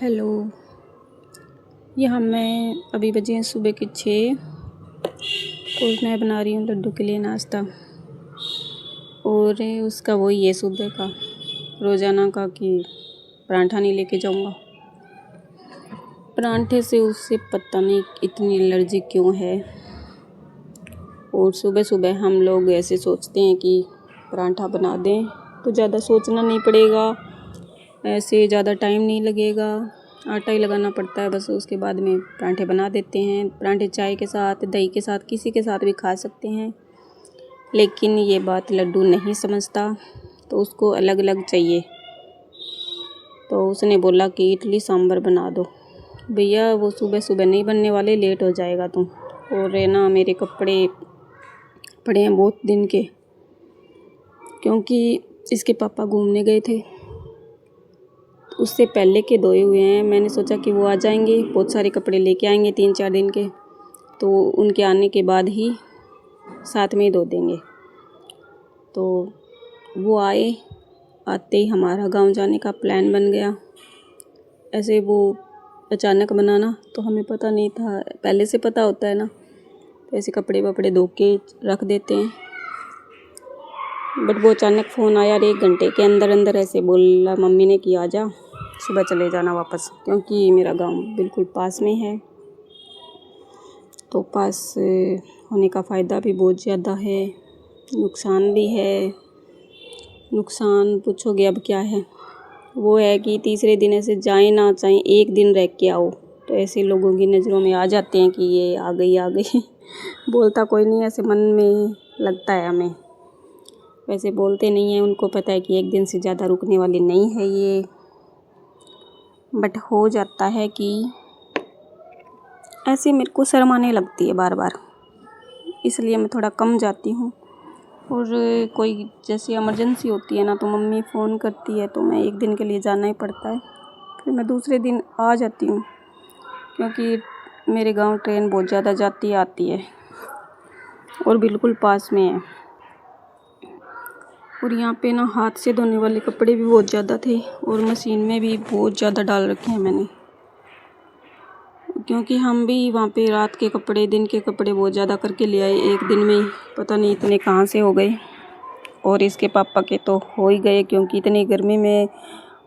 Hello. यहाँ मैं अभी बजे हैं सुबह के 6 और मैं बना रही हूँ लड्डू के लिए नाश्ता। और उसका वही है सुबह का रोज़ाना का कि परांठा नहीं लेके जाऊँगा। परांठे से उससे पता नहीं इतनी एलर्जी क्यों है। और सुबह सुबह हम लोग ऐसे सोचते हैं कि परांठा बना दें तो ज़्यादा सोचना नहीं पड़ेगा, ऐसे ज़्यादा टाइम नहीं लगेगा, आटा ही लगाना पड़ता है बस। उसके बाद में परांठे बना देते हैं। परांठे चाय के साथ, दही के साथ, किसी के साथ भी खा सकते हैं। लेकिन ये बात लड्डू नहीं समझता, तो उसको अलग अलग चाहिए। तो उसने बोला कि इडली सांभर बना दो। भैया वो सुबह सुबह नहीं बनने वाले, लेट हो जाएगा तुम। और है ना, मेरे कपड़े पड़े हैं बहुत दिन के, क्योंकि इसके पापा घूमने गए थे, उससे पहले के धोए हुए हैं। मैंने सोचा कि वो आ जाएंगे, बहुत सारे कपड़े लेके आएंगे 3-4 दिन के, तो उनके आने के बाद ही साथ में ही धो देंगे। तो वो आते ही हमारा गांव जाने का प्लान बन गया। ऐसे वो अचानक बनाना तो हमें पता नहीं था, पहले से पता होता है ना, तो ऐसे कपड़े वपड़े धो के रख देते हैं। बट वो अचानक फ़ोन आया और 1 घंटे के अंदर अंदर ऐसे बोला मम्मी ने कि आ जा, सुबह चले जाना वापस, क्योंकि मेरा गांव बिल्कुल पास में है। तो पास होने का फ़ायदा भी बहुत ज़्यादा है, नुकसान भी है। नुकसान पूछोगे अब क्या है, वो है कि तीसरे दिन ऐसे जाए ना चाहे 1 दिन रह के आओ तो ऐसे लोगों की नज़रों में आ जाते हैं कि ये आ गई बोलता कोई नहीं, ऐसे मन में लगता है हमें, वैसे बोलते नहीं हैं। उनको पता है कि 1 दिन से ज़्यादा रुकने वाली नहीं है ये। बट हो जाता है कि ऐसे मेरे को शर्म आने लगती है बार बार, इसलिए मैं थोड़ा कम जाती हूँ। और कोई जैसे इमरजेंसी होती है ना, तो मम्मी फ़ोन करती है तो मैं 1 दिन के लिए जाना ही पड़ता है, फिर मैं दूसरे दिन आ जाती हूँ, क्योंकि मेरे गांव ट्रेन बहुत ज़्यादा जाती आती है और बिल्कुल पास में है। और यहाँ पे ना हाथ से धोने वाले कपड़े भी बहुत ज़्यादा थे और मशीन में भी बहुत ज़्यादा डाल रखे हैं मैंने, क्योंकि हम भी वहाँ पे रात के कपड़े, दिन के कपड़े बहुत ज़्यादा करके ले आए 1 दिन में ही, पता नहीं इतने कहाँ से हो गए। और इसके पापा के तो हो ही गए, क्योंकि इतनी गर्मी में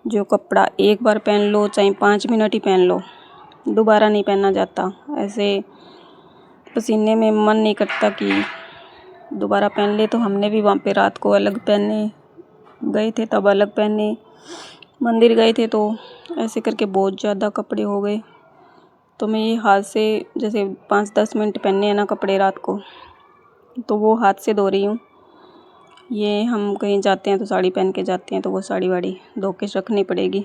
जो कपड़ा एक बार पहन लो, चाहे 5 मिनट ही पहन लो, दोबारा नहीं पहना जाता। ऐसे पसीने में मन नहीं करता कि दोबारा पहन ले। तो हमने भी वहाँ पे रात को अलग पहने, गए थे तब अलग पहने, मंदिर गए थे तो ऐसे करके बहुत ज़्यादा कपड़े हो गए। तो मैं ये हाथ से, जैसे 5-10 मिनट पहने हैं ना कपड़े रात को, तो वो हाथ से धो रही हूँ। ये हम कहीं जाते हैं तो साड़ी पहन के जाते हैं, तो वो साड़ी वाड़ी धो के रखनी पड़ेगी।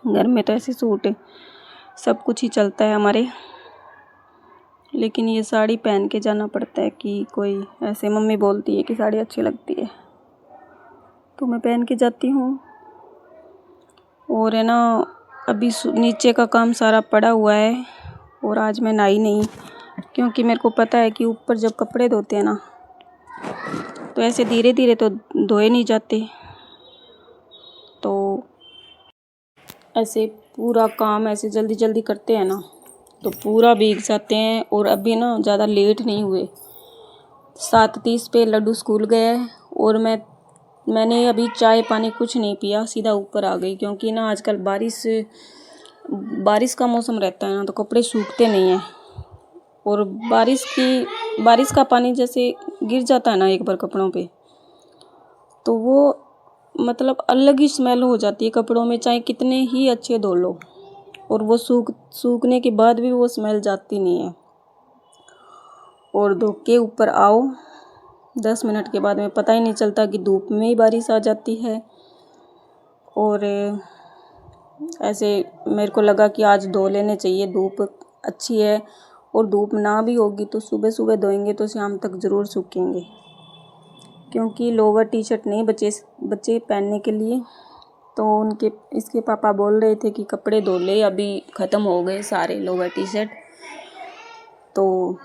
घर में तो ऐसे सूट सब कुछ ही चलता है हमारे, लेकिन ये साड़ी पहन के जाना पड़ता है कि कोई ऐसे मम्मी बोलती है कि साड़ी अच्छी लगती है, तो मैं पहन के जाती हूँ। और है ना, अभी नीचे का काम सारा पड़ा हुआ है और आज मैं नहाई नहीं, क्योंकि मेरे को पता है कि ऊपर जब कपड़े धोते हैं ना तो ऐसे धीरे धीरे तो धोए नहीं जाते, तो ऐसे पूरा काम ऐसे जल्दी जल्दी करते हैं ना तो पूरा भीग जाते हैं। और अभी ना ज़्यादा लेट नहीं हुए, 7:30 पे लड्डू स्कूल गया है और मैंने अभी चाय पानी कुछ नहीं पिया, सीधा ऊपर आ गई, क्योंकि ना आजकल बारिश का मौसम रहता है ना, तो कपड़े सूखते नहीं हैं। और बारिश का पानी जैसे गिर जाता है ना एक बार कपड़ों पे, तो वो मतलब अलग ही स्मेल हो जाती है कपड़ों में, चाहे कितने ही अच्छे धो लो, और वो सूखने के बाद भी वो स्मेल जाती नहीं है। और धो के ऊपर आओ 10 मिनट के बाद में पता ही नहीं चलता कि धूप में ही बारिश आ जाती है। और ऐसे मेरे को लगा कि आज धो लेने चाहिए, धूप अच्छी है, और धूप ना भी होगी तो सुबह सुबह धोएंगे तो शाम तक ज़रूर सूखेंगे, क्योंकि लोवर टी शर्ट नहीं बचे पहनने के लिए। तो इसके पापा बोल रहे थे कि कपड़े धो ले, अभी ख़त्म हो गए सारे लोवर टी शर्ट, तो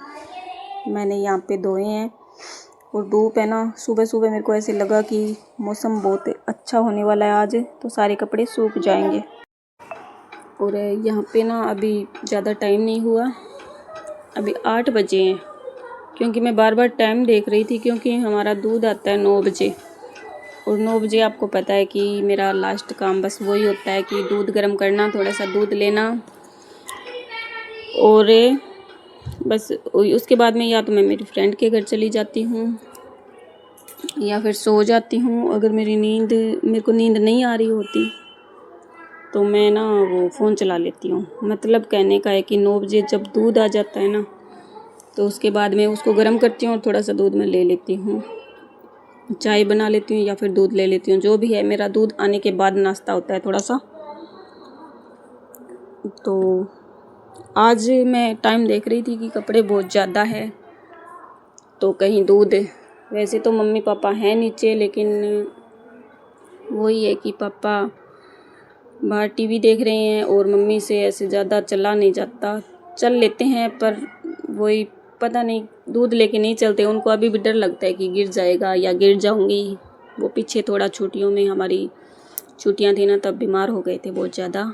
मैंने यहाँ पे धोए हैं। और धूप है ना, सुबह सुबह मेरे को ऐसे लगा कि मौसम बहुत अच्छा होने वाला है आज, तो सारे कपड़े सूख जाएंगे। और यहाँ पे ना अभी ज़्यादा टाइम नहीं हुआ, अभी 8 बजे हैं, क्योंकि मैं बार बार टाइम देख रही थी, क्योंकि हमारा दूध आता है 9 बजे। और 9 बजे आपको पता है कि मेरा लास्ट काम बस वही होता है कि दूध गर्म करना, थोड़ा सा दूध लेना, और बस उसके बाद में या तो मैं मेरी फ्रेंड के घर चली जाती हूँ या फिर सो जाती हूँ। अगर मेरे को नींद नहीं आ रही होती तो मैं ना वो फ़ोन चला लेती हूँ। मतलब कहने का है कि 9 बजे जब दूध आ जाता है ना, तो उसके बाद में उसको गर्म करती हूँ और थोड़ा सा दूध में ले लेती हूँ, चाय बना लेती हूँ या फिर दूध ले लेती हूँ, जो भी है। मेरा दूध आने के बाद नाश्ता होता है थोड़ा सा। तो आज मैं टाइम देख रही थी कि कपड़े बहुत ज़्यादा है, तो कहीं दूध, वैसे तो मम्मी पापा हैं नीचे, लेकिन वही है कि पापा बाहर टीवी देख रहे हैं और मम्मी से ऐसे ज़्यादा चला नहीं जाता। चल लेते हैं पर वही पता नहीं, दूध लेके नहीं चलते। उनको अभी भी डर लगता है कि गिर जाएगा या गिर जाऊंगी। वो पीछे थोड़ा छुट्टियों में, हमारी छुट्टियां थी ना, तब बीमार हो गए थे बहुत ज़्यादा,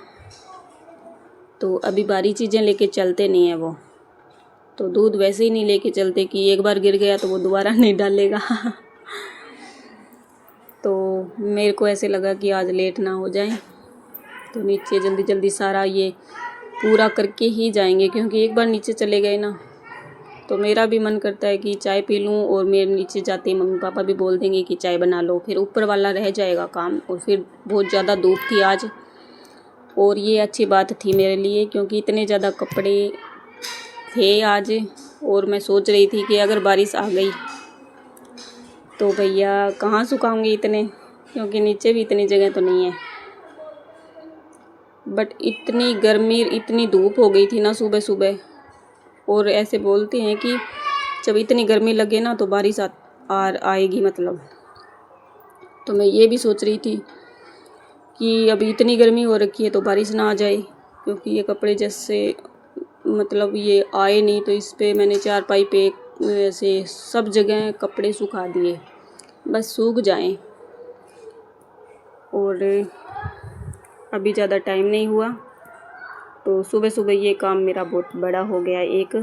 तो अभी भारी चीज़ें लेके चलते नहीं हैं वो। तो दूध वैसे ही नहीं लेके चलते कि एक बार गिर गया तो वो दोबारा नहीं डालेगा। तो मेरे को ऐसे लगा कि आज लेट ना हो जाए, तो नीचे जल्दी जल्दी सारा ये पूरा करके ही जाएंगे, क्योंकि एक बार नीचे चले गए ना तो मेरा भी मन करता है कि चाय पी लूँ, और मेरे नीचे जाते ही मम्मी पापा भी बोल देंगे कि चाय बना लो, फिर ऊपर वाला रह जाएगा काम। और फिर बहुत ज़्यादा धूप थी आज, और ये अच्छी बात थी मेरे लिए, क्योंकि इतने ज़्यादा कपड़े थे आज। और मैं सोच रही थी कि अगर बारिश आ गई तो भैया कहाँ सुखाऊंगी इतने, क्योंकि नीचे भी इतनी जगह तो नहीं है। बट इतनी गर्मी, इतनी धूप हो गई थी ना सुबह सुबह, और ऐसे बोलते हैं कि जब इतनी गर्मी लगे ना तो बारिश आएगी मतलब। तो मैं ये भी सोच रही थी कि अभी इतनी गर्मी हो रखी है तो बारिश ना आ जाए, क्योंकि ये कपड़े जैसे मतलब ये आए नहीं, तो इस पे मैंने चारपाई पे ऐसे सब जगह कपड़े सुखा दिए, बस सूख जाएं। और अभी ज़्यादा टाइम नहीं हुआ, तो सुबह सुबह ये काम मेरा बहुत बड़ा हो गया एक।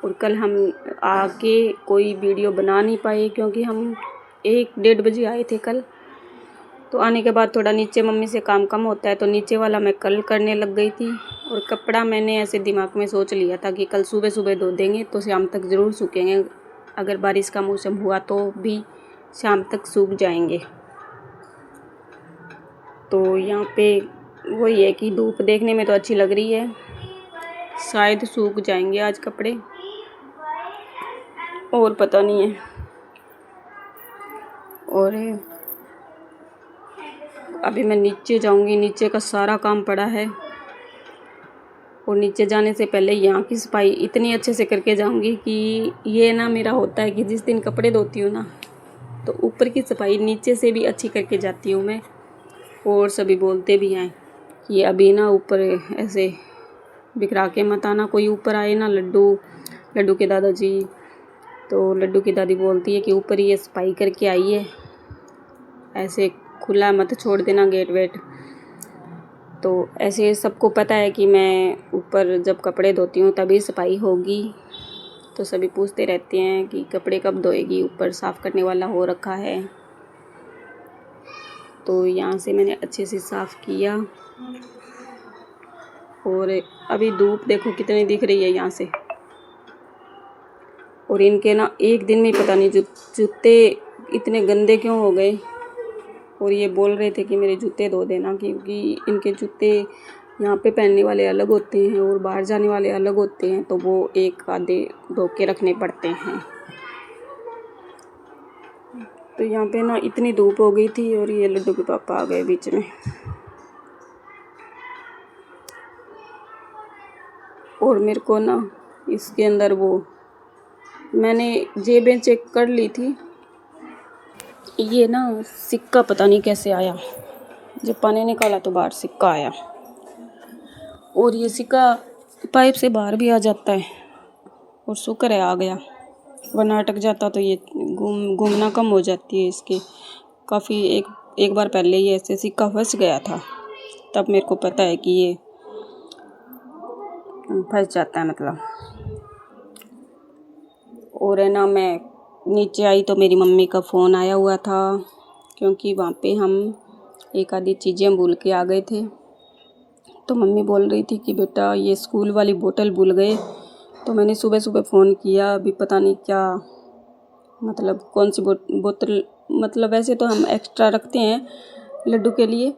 और कल हम आके कोई वीडियो बना नहीं पाए, क्योंकि हम 1-1:30 बजे आए थे कल। तो आने के बाद थोड़ा नीचे मम्मी से काम कम होता है, तो नीचे वाला मैं कल करने लग गई थी। और कपड़ा मैंने ऐसे दिमाग में सोच लिया था कि कल सुबह सुबह धो देंगे तो शाम तक ज़रूर सूखेंगे। अगर बारिश का मौसम हुआ तो भी शाम तक सूख जाएंगे। तो यहाँ पे वही है कि धूप देखने में तो अच्छी लग रही है, शायद सूख जाएंगे आज कपड़े, और पता नहीं है। और अभी मैं नीचे जाऊंगी, नीचे का सारा काम पड़ा है, और नीचे जाने से पहले यहाँ की सफाई इतनी अच्छे से करके जाऊंगी कि ये ना मेरा होता है कि जिस दिन कपड़े धोती हूँ ना, तो ऊपर की सफाई नीचे से भी अच्छी करके जाती हूँ मैं। और सभी बोलते भी हैं कि अभी ना ऊपर ऐसे बिखरा के मत आना, कोई ऊपर आए ना, लड्डू के दादाजी, तो लड्डू की दादी बोलती है कि ऊपर ये सफाई करके आई है, ऐसे खुला मत छोड़ देना गेट वेट। तो ऐसे सबको पता है कि मैं ऊपर जब कपड़े धोती हूँ तभी सफाई होगी, तो सभी पूछते रहते हैं कि कपड़े कब धोएगी, ऊपर साफ़ करने वाला हो रखा है। तो यहाँ से मैंने अच्छे से साफ़ किया, और अभी धूप देखो कितनी दिख रही है यहाँ से। और इनके ना एक दिन में पता नहीं जूते इतने गंदे क्यों हो गए, और ये बोल रहे थे कि मेरे जूते धो देना, क्योंकि इनके जूते यहाँ पे पहनने वाले अलग होते हैं और बाहर जाने वाले अलग होते हैं, तो वो एक आधे धो के रखने पड़ते हैं। तो यहाँ पे ना इतनी धूप हो गई थी, और ये लड्डू के पापा आ गए बीच में। और मेरे को ना इसके अंदर वो मैंने जेबें चेक कर ली थी, ये ना सिक्का पता नहीं कैसे आया, जब पानी निकाला तो बाहर सिक्का आया, और ये सिक्का पाइप से बाहर भी आ जाता है, और शुक्र है आ गया, वरना अटक जाता तो ये घूमना कम हो जाती है इसके। काफ़ी एक बार पहले ये ऐसे सिक्का फंस गया था, तब मेरे को पता है कि ये फंस जाता है मतलब। और है ना, मैं नीचे आई तो मेरी मम्मी का फ़ोन आया हुआ था, क्योंकि वहाँ पे हम एक आधी चीज़ें भूल के आ गए थे। तो मम्मी बोल रही थी कि बेटा ये स्कूल वाली बोतल भूल गए। तो मैंने सुबह सुबह फ़ोन किया, अभी पता नहीं क्या मतलब कौन सी बोतल, मतलब वैसे तो हम एक्स्ट्रा रखते हैं लड्डू के लिए,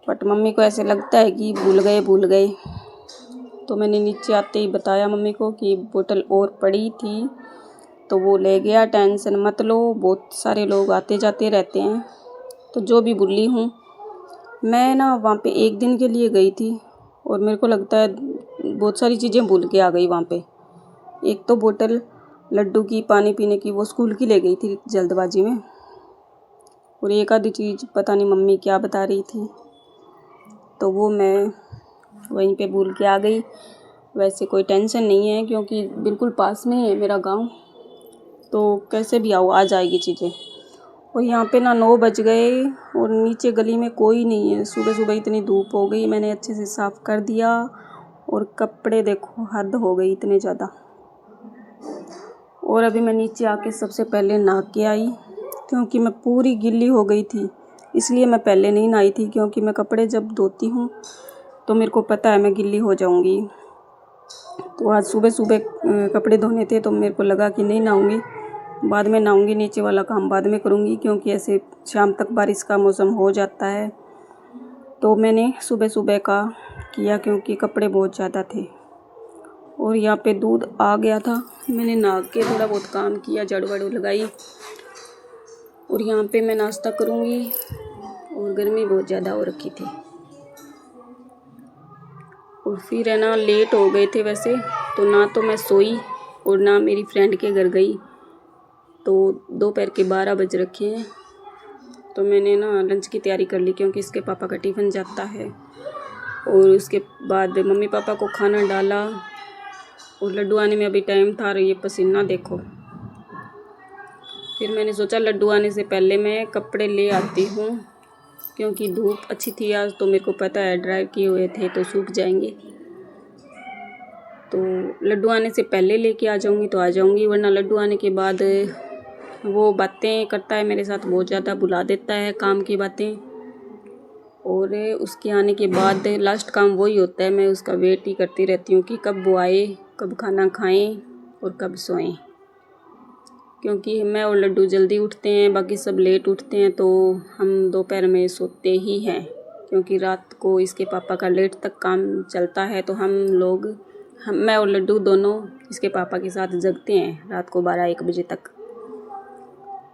बट मम्मी को ऐसे लगता है कि भूल गए। तो मैंने नीचे आते ही बताया मम्मी को कि बोतल और पड़ी थी, तो वो ले गया, टेंशन मत लो, बहुत सारे लोग आते जाते रहते हैं। तो जो भी भूली हूँ मैं ना, वहाँ पे एक दिन के लिए गई थी और मेरे को लगता है बहुत सारी चीज़ें भूल के आ गई वहाँ पे। एक तो बोतल लड्डू की पानी पीने की, वो स्कूल की ले गई थी जल्दबाजी में, और एक आधी चीज़ पता नहीं मम्मी क्या बता रही थी, तो वो मैं वहीं पे भूल के आ गई। वैसे कोई टेंशन नहीं है, क्योंकि बिल्कुल पास में ही है मेरा गांव, तो कैसे भी आओ आ जाएगी चीज़ें। और यहाँ पे ना 9 बज गए और नीचे गली में कोई नहीं है। सुबह सुबह इतनी धूप हो गई, मैंने अच्छे से साफ़ कर दिया, और कपड़े देखो हद हो गई इतने ज़्यादा। और अभी मैं नीचे आके सबसे पहले नहा के आई, क्योंकि मैं पूरी गिल्ली हो गई थी, इसलिए मैं पहले नहीं नहाई थी, क्योंकि मैं कपड़े जब धोती हूँ तो मेरे को पता है मैं गिल्ली हो जाऊँगी। तो आज सुबह सुबह कपड़े धोने थे, तो मेरे को लगा कि नहीं नहाऊँगी, बाद में नहाऊँगी, नीचे वाला काम बाद में करूँगी, क्योंकि ऐसे शाम तक बारिश का मौसम हो जाता है। तो मैंने सुबह सुबह का किया, क्योंकि कपड़े बहुत ज़्यादा थे। और यहाँ पे दूध आ गया था, मैंने नहा के थोड़ा बहुत काम किया, झाड़ू वाड़ू लगाई, और यहाँ पे मैं नाश्ता करूँगी। और गर्मी बहुत ज़्यादा हो रखी थी, और फिर है ना लेट हो गए थे वैसे तो, ना तो मैं सोई और ना मेरी फ्रेंड के घर गई। तो दोपहर के 12 बज रखे हैं, तो मैंने ना लंच की तैयारी कर ली, क्योंकि इसके पापा का टिफ़िन जाता है। और उसके बाद मम्मी पापा को खाना डाला, और लड्डू आने में अभी टाइम था, और ये पसीना देखो। फिर मैंने सोचा लड्डू आने से पहले मैं कपड़े ले आती हूँ, क्योंकि धूप अच्छी थी आज, तो मेरे को पता है ड्राई किए हुए थे तो सूख जाएंगे। तो लड्डू आने से पहले लेके आ जाऊँगी तो आ जाऊँगी, वरना लड्डू आने के बाद वो बातें करता है मेरे साथ, बहुत ज़्यादा बुला देता है काम की बातें, और उसके आने के बाद लास्ट काम वही होता है। मैं उसका वेट ही करती रहती हूँ कि कब वो आए, कब खाना खाएं और कब सोएं, क्योंकि मैं और लड्डू जल्दी उठते हैं, बाकी सब लेट उठते हैं, तो हम दोपहर में सोते ही हैं, क्योंकि रात को इसके पापा का लेट तक काम चलता है। तो मैं और लड्डू दोनों इसके पापा के साथ जगते हैं रात को 12-1 बजे तक।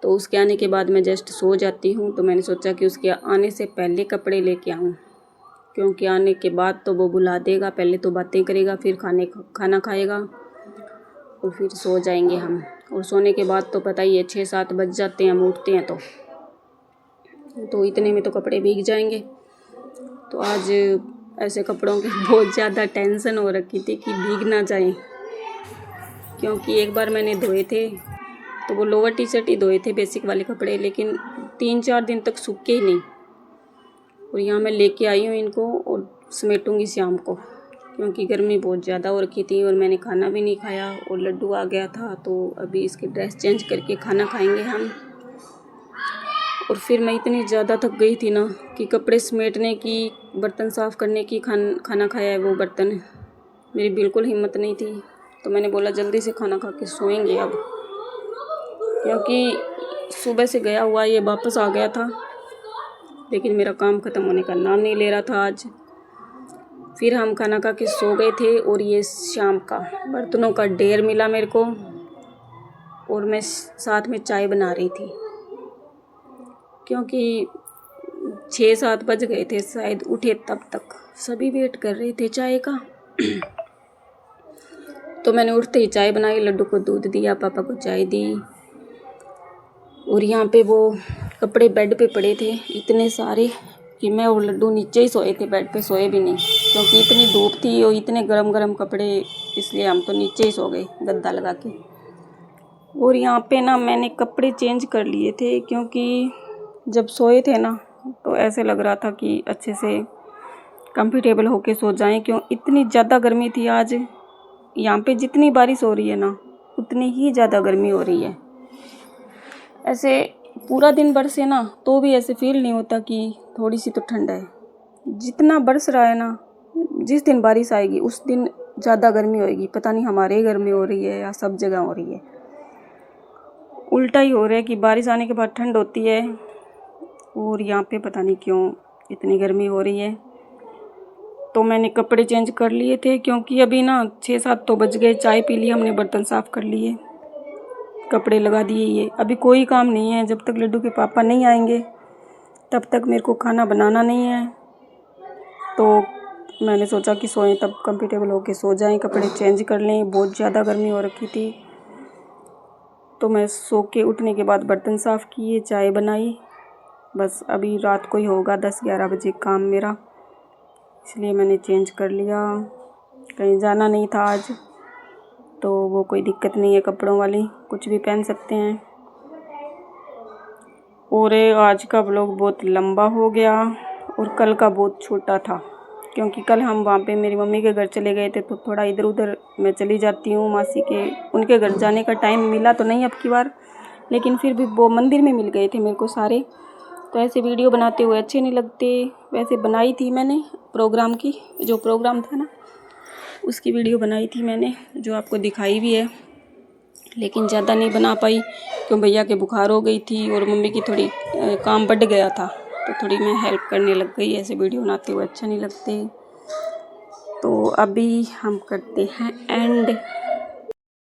तो उसके आने के बाद मैं जस्ट सो जाती हूँ। तो मैंने सोचा कि उसके आने से पहले कपड़े लेके आऊँ, क्योंकि आने के बाद तो वो बुला देगा, पहले तो बातें करेगा, फिर खाना खाएगा, और फिर सो जाएंगे हम। और सोने के बाद तो पता ही है 6-7 बज जाते हैं हम उठते हैं, तो इतने में तो कपड़े भीग जाएंगे। तो आज ऐसे कपड़ों की बहुत ज़्यादा टेंशन हो रखी थी कि भीग ना जाएं, क्योंकि एक बार मैंने धोए थे तो वो लोअर टी शर्ट ही धोए थे, बेसिक वाले कपड़े, लेकिन 3-4 दिन तक सूखे ही नहीं। और यहाँ मैं लेके आई हूँ इनको, और समेटूँगी शाम को, क्योंकि गर्मी बहुत ज़्यादा हो रखी थी, और मैंने खाना भी नहीं खाया, और लड्डू आ गया था। तो अभी इसकी ड्रेस चेंज करके खाना खाएंगे हम। और फिर मैं इतनी ज़्यादा थक गई थी ना कि कपड़े समेटने की, बर्तन साफ़ करने की, खाना खाया है वो बर्तन, मेरी बिल्कुल हिम्मत नहीं थी। तो मैंने बोला जल्दी से खाना खा के सोएंगे अब, क्योंकि सुबह से गया हुआ ये वापस आ गया था, लेकिन मेरा काम ख़त्म होने का नाम नहीं ले रहा था आज। फिर हम खाना खा के सो गए थे, और ये शाम का बर्तनों का ढेर मिला मेरे को, और मैं साथ में चाय बना रही थी, क्योंकि 6-7 बज गए थे शायद उठे तब तक, सभी वेट कर रहे थे चाय का। तो मैंने उठते ही चाय बनाई, लड्डू को दूध दिया, पापा को चाय दी। और यहाँ पे वो कपड़े बेड पे पड़े थे इतने सारे कि मैं और लड्डू नीचे ही सोए थे, बेड पे सोए भी नहीं, क्योंकि इतनी धूप थी और इतने गरम गरम कपड़े, इसलिए हम तो नीचे ही सो गए गद्दा लगा के। और यहाँ पे ना मैंने कपड़े चेंज कर लिए थे, क्योंकि जब सोए थे ना तो ऐसे लग रहा था कि अच्छे से कंफर्टेबल होके सो जाएं। क्यों इतनी ज़्यादा गर्मी थी आज यहाँ पे। जितनी बारिश हो रही है ना उतनी ही ज़्यादा गर्मी हो रही है। ऐसे पूरा दिन बरसे ना तो भी ऐसे फील नहीं होता कि थोड़ी सी तो ठंड है। जितना बरस रहा है ना, जिस दिन बारिश आएगी उस दिन ज़्यादा गर्मी होएगी। पता नहीं हमारे घर में हो रही है या सब जगह हो रही है। उल्टा ही हो रहा है कि बारिश आने के बाद ठंड होती है और यहाँ पे पता नहीं क्यों इतनी गर्मी हो रही है। तो मैंने कपड़े चेंज कर लिए थे क्योंकि अभी ना 6-7 तो बज गए। चाय पी ली हमने, बर्तन साफ़ कर लिए, कपड़े लगा दिए। ये अभी कोई काम नहीं है। जब तक लड्डू के पापा नहीं आएंगे तब तक मेरे को खाना बनाना नहीं है। तो मैंने सोचा कि सोएं तब कंफर्टेबल होके सो जाएं, कपड़े चेंज कर लें। बहुत ज़्यादा गर्मी हो रखी थी। तो मैं सो के उठने के बाद बर्तन साफ़ किए, चाय बनाई। बस अभी रात को ही होगा 10-11 बजे काम मेरा, इसलिए मैंने चेंज कर लिया। कहीं जाना नहीं था आज तो वो कोई दिक्कत नहीं है, कपड़ों वाली कुछ भी पहन सकते हैं। और आज का व्लॉग बहुत लंबा हो गया और कल का बहुत छोटा था क्योंकि कल हम वहाँ पे मेरी मम्मी के घर चले गए थे। तो थोड़ा इधर उधर मैं चली जाती हूँ मासी के, उनके घर जाने का टाइम मिला तो नहीं अब की बार, लेकिन फिर भी वो मंदिर में मिल गए थे मेरे को सारे। तो ऐसे वीडियो बनाते हुए अच्छे नहीं लगते। वैसे बनाई थी मैंने प्रोग्राम की, जो प्रोग्राम था ना उसकी वीडियो बनाई थी मैंने, जो आपको दिखाई भी है, लेकिन ज़्यादा नहीं बना पाई क्यों भैया के बुखार हो गई थी और मम्मी की थोड़ी काम बढ़ गया था तो थोड़ी मैं हेल्प करने लग गई। ऐसे वीडियो बनाते हुए अच्छा नहीं लगते। तो अभी हम करते हैं एंड।